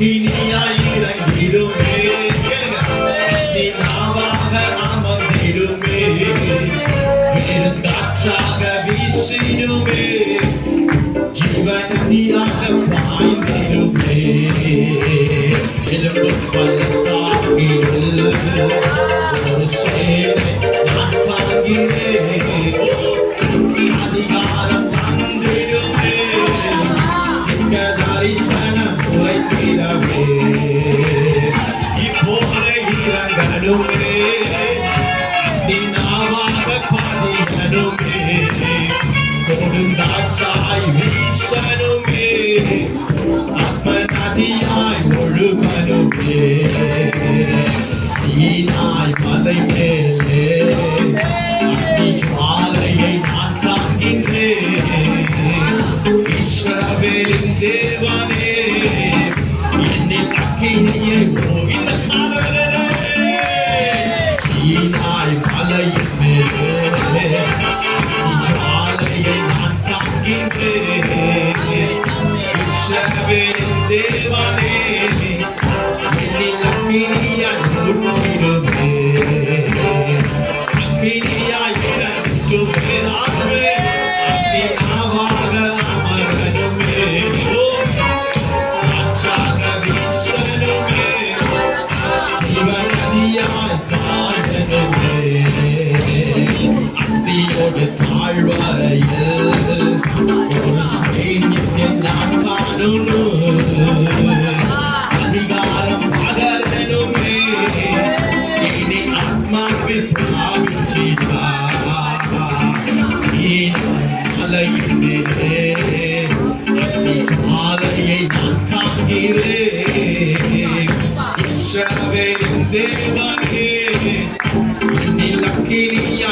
அக்கினியாய் இறங்கிடுமே நீ நாவாக அமர்ந்திடுமே பெருங்காற்றாக வீசிடுமே ஜீவநதியாக பாய்ந்திடுமே எலும்பு பள்ளத்தாக்கில் ஒரு சேனை நான் பார்க்கிறேன் அதிகாரம் தந்திடுமே எங்க தரிசனம் உரைத்திடவே இப்போது இறங்கணுமே நீ நாவாக பதியணுமே கொடுந்தாச்சாய் வீசணுமே ஆத்ம நதியாய் ஒழுகணுமே சீனாய் மலை மேலே அக்னி ஜுவாலையை நான் காண்கின்றேன் இஸ்ரவேலின் தேவனே என்னில் அக்கினியை இந்த காலவரே சீனாய் மலையின் மேலே ஜுவாலையை நான் காண்கின்றேன் இஸ்ரவேலின் தேவனே என்னில் அக்கினியாய் ஊற்றிடுமே அக்கினியாய் இறங்குமே ஆகவே அக்னி நாவாக அமரணுமே காற்றாக வீசணுமே ஜீவநதியாய் பாயணுமே அஸ்தியோடு தாழ்வரையில் ஒரு சைன்யத்தை நான் காணணும் அதிகாரம் பகரணுமே இனி ஆத்மாவில் பிராபிச்சிடா மலையிலே அக்னி ஜுவாலையை நான் காண்கிறேன் இஸ்ரவேலின் தேவனே என்னில் அக்கினியை